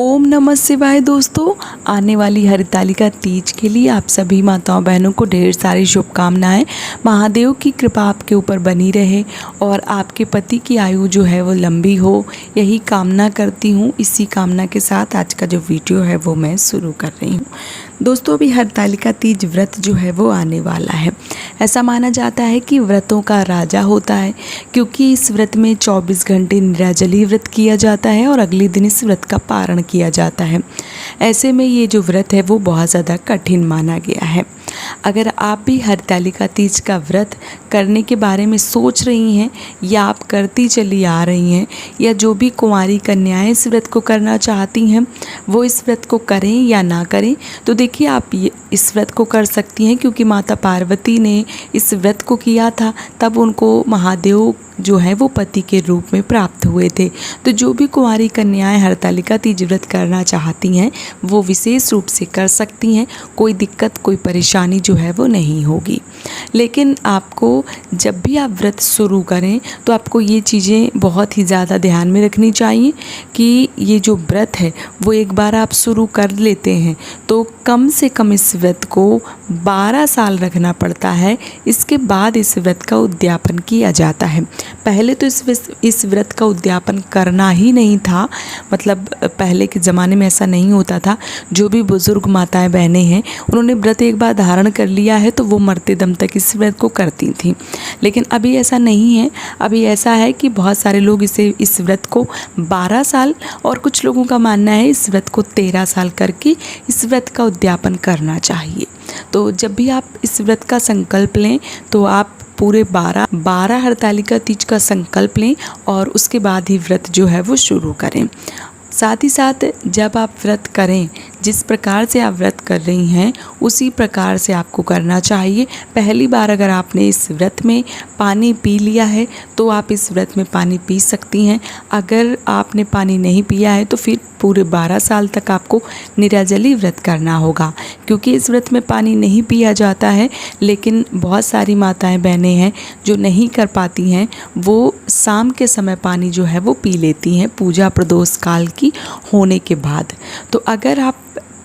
ओम नमः शिवाय दोस्तों। आने वाली हरितालिका तीज के लिए आप सभी माताओं बहनों को ढेर सारी शुभकामनाएं। महादेव की कृपा आपके ऊपर बनी रहे और आपके पति की आयु जो है वो लंबी हो, यही कामना करती हूँ। इसी कामना के साथ आज का जो वीडियो है वो मैं शुरू कर रही हूँ। दोस्तों, अभी हरितालिका तीज व्रत जो है वो आने वाला है। ऐसा माना जाता है कि व्रतों का राजा होता है, क्योंकि इस व्रत में 24 घंटे निर्जली व्रत किया जाता है और अगले दिन इस व्रत का पारण किया जाता है। ऐसे में ये जो व्रत है वो बहुत ज़्यादा कठिन माना गया है। अगर आप भी हरितालिका तीज का व्रत करने के बारे में सोच रही हैं या आप करती चली आ रही हैं, या जो भी कुंवारी कन्याएं इस व्रत को करना चाहती हैं वो इस व्रत को करें या ना करें, तो देखिए आप इस व्रत को कर सकती हैं। क्योंकि माता पार्वती ने इस व्रत को किया था, तब उनको महादेव जो है वो पति के रूप में प्राप्त हुए थे। तो जो भी कुंवारी कन्याएं हरितालिका तीज व्रत करना चाहती हैं वो विशेष रूप से कर सकती हैं। कोई दिक्कत, कोई परेशानी जो है वो नहीं होगी। लेकिन आपको जब भी आप व्रत शुरू करें तो आपको ये चीज़ें बहुत ही ज़्यादा ध्यान में रखनी चाहिए कि ये जो व्रत है वो एक बार आप शुरू कर लेते हैं तो कम से कम इस व्रत को 12 साल रखना पड़ता है। इसके बाद इस व्रत का उद्यापन किया जाता है। पहले तो इस व्रत का उद्यापन करना ही नहीं था, मतलब पहले के ज़माने में ऐसा नहीं होता था। जो भी बुज़ुर्ग माताएं बहनें हैं उन्होंने व्रत एक बार धारण कर लिया है तो वो मरते दम तक इस व्रत को करती थी। लेकिन अभी ऐसा नहीं है। अभी ऐसा है कि बहुत सारे लोग इस व्रत को 12 साल और कुछ लोगों का मानना है इस व्रत को 13 साल करके इस व्रत का उद्यापन करना चाहिए। तो जब भी आप इस व्रत का संकल्प लें तो आप पूरे 12 हरितालिका तीज का संकल्प लें और उसके बाद ही व्रत जो है वो शुरू करें। साथ ही साथ जब आप व्रत करें, जिस प्रकार से आप व्रत कर रही हैं उसी प्रकार से आपको करना चाहिए। पहली बार अगर आपने इस व्रत में पानी पी लिया है तो आप इस व्रत में पानी पी सकती हैं। अगर आपने पानी नहीं पिया है तो फिर पूरे 12 साल तक आपको निराजली व्रत करना होगा। क्योंकि इस व्रत में पानी नहीं पिया जाता है, लेकिन बहुत सारी माताएं बहनें हैं जो नहीं कर पाती हैं, वो शाम के समय पानी जो है वो पी लेती हैं पूजा प्रदोष काल की होने के बाद। तो अगर आप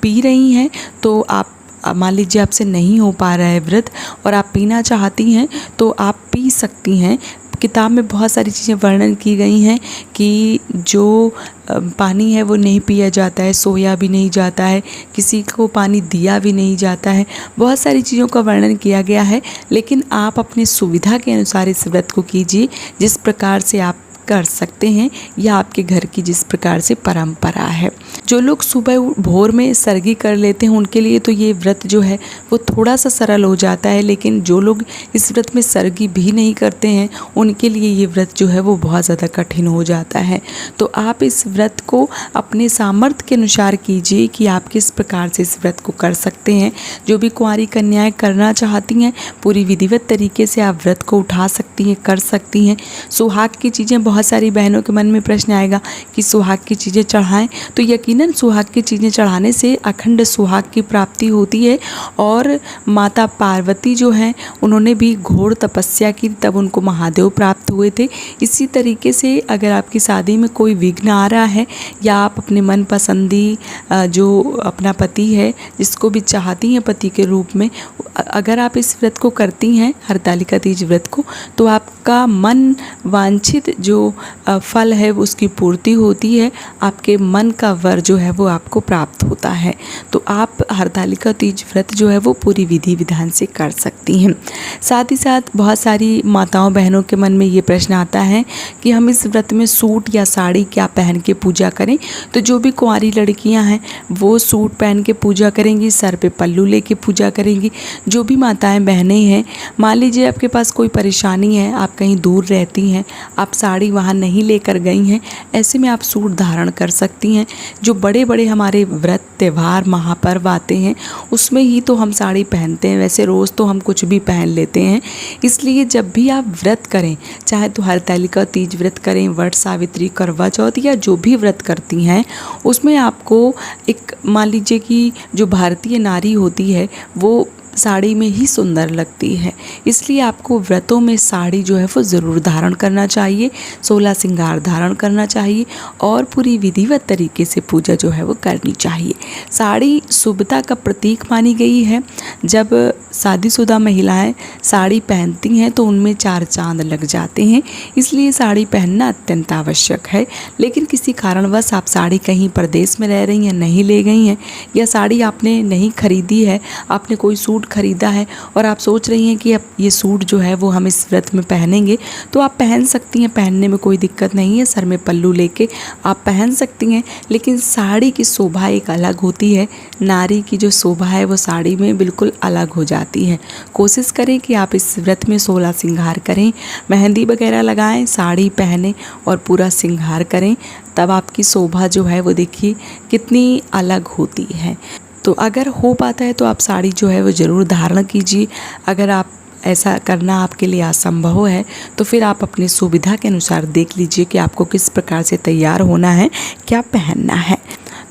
पी रही हैं तो आप मान लीजिए आपसे नहीं हो पा रहा है व्रत और आप पीना चाहती हैं तो आप पी सकती हैं। किताब में बहुत सारी चीज़ें वर्णन की गई हैं कि जो पानी है वो नहीं पिया जाता है, सोया भी नहीं जाता है, किसी को पानी दिया भी नहीं जाता है। बहुत सारी चीज़ों का वर्णन किया गया है। लेकिन आप अपनी सुविधा के अनुसार इस व्रत को कीजिए, जिस प्रकार से आप कर सकते हैं या आपके घर की जिस प्रकार से परंपरा है। जो लोग सुबह भोर में सरगी कर लेते हैं उनके लिए तो ये व्रत जो है वो थोड़ा सा सरल हो जाता है। लेकिन जो लोग इस व्रत में सरगी भी नहीं करते हैं उनके लिए ये व्रत जो है वो बहुत ज़्यादा कठिन हो जाता है। तो आप इस व्रत को अपने सामर्थ्य के अनुसार कीजिए कि आप किस प्रकार से इस व्रत को कर सकते हैं। जो भी कुंवारी कन्याएं करना चाहती हैं पूरी विधिवत तरीके से आप व्रत को उठा सकती हैं, कर सकती हैं। सुहाग की चीज़ें, बहुत सारी बहनों के मन में प्रश्न आएगा कि सुहाग की चीज़ें चढ़ाएं, तो यकीनन सुहाग की चीज़ें चढ़ाने से अखंड सुहाग की प्राप्ति होती है। और माता पार्वती जो हैं उन्होंने भी घोर तपस्या की, तब उनको महादेव प्राप्त हुए थे। इसी तरीके से अगर आपकी शादी में कोई विघ्न आ रहा है या आप अपने मन पसंदी जो अपना पति है जिसको भी चाहती हैं पति के रूप में, अगर आप इस व्रत को करती हैं हरितालिका तीज व्रत को, तो आपका मन वांछित जो फल है उसकी पूर्ति होती है। आपके मन का वर जो है वो आपको प्राप्त होता है। तो आप हरितालिका तीज व्रत जो है वो पूरी विधि विधान से कर सकती हैं। साथ ही साथ बहुत सारी माताओं बहनों के मन में ये प्रश्न आता है कि हम इस व्रत में सूट या साड़ी क्या पहन के पूजा करें। तो जो भी कुंवारी लड़कियां हैं वो सूट पहन के पूजा करेंगी, सर पे पल्लू लेके पूजा करेंगी। जो भी माताएं बहनें हैं, मान लीजिए आपके पास कोई परेशानी है, आप कहीं दूर रहती हैं, आप साड़ी वहाँ नहीं लेकर गई हैं, ऐसे में आप सूट धारण कर सकती हैं। जो बड़े बड़े हमारे व्रत त्यौहार महापर्व आते हैं उसमें ही तो हम साड़ी पहनते हैं, वैसे रोज़ तो हम कुछ भी पहन लेते हैं। इसलिए जब भी आप व्रत करें, चाहे तो हरितालिका तीज व्रत करें, वट सावित्री, करवा चौथ या जो भी व्रत करती हैं, उसमें आपको एक मान लीजिए कि जो भारतीय नारी होती है वो साड़ी में ही सुंदर लगती है। इसलिए आपको व्रतों में साड़ी जो है वो ज़रूर धारण करना चाहिए, 16 श्रृंगार धारण करना चाहिए और पूरी विधिवत तरीके से पूजा जो है वो करनी चाहिए। साड़ी शुभता का प्रतीक मानी गई है। जब शादीशुदा महिलाएं साड़ी पहनती हैं तो उनमें 4 चांद लग जाते हैं, इसलिए साड़ी पहनना अत्यंत आवश्यक है। लेकिन किसी कारणवश आप साड़ी कहीं प्रदेश में रह रही हैं, नहीं ले गई हैं, या साड़ी आपने नहीं खरीदी है, आपने कोई सूट खरीदा है और आप सोच रही हैं कि अब ये सूट जो है वो हम इस व्रत में पहनेंगे, तो आप पहन सकती हैं, पहनने में कोई दिक्कत नहीं है। सर में पल्लू लेके आप पहन सकती हैं। लेकिन साड़ी की शोभा एक अलग होती है। नारी की जो शोभा है वो साड़ी में बिल्कुल अलग हो जाती है। कोशिश करें कि आप इस व्रत में 16 श्रृंगार करें, मेहंदी वगैरह लगाएं, साड़ी पहनें और पूरा श्रृंगार करें, तब आपकी शोभा जो है वो देखिए कितनी अलग होती है। तो अगर हो पाता है तो आप साड़ी जो है वो ज़रूर धारण कीजिए। अगर आप ऐसा करना आपके लिए असंभव है तो फिर आप अपनी सुविधा के अनुसार देख लीजिए कि आपको किस प्रकार से तैयार होना है, क्या पहनना है।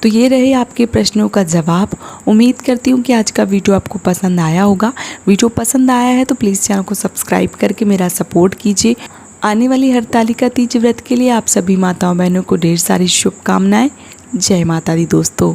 तो ये रहे आपके प्रश्नों का जवाब। उम्मीद करती हूँ कि आज का वीडियो आपको पसंद आया होगा। वीडियो पसंद आया है तो प्लीज़ चैनल को सब्सक्राइब करके मेरा सपोर्ट कीजिए। आने वाली हरतालिका तीज व्रत के लिए आप सभी माताओं बहनों को ढेर सारी शुभकामनाएं। जय माता दी दोस्तों।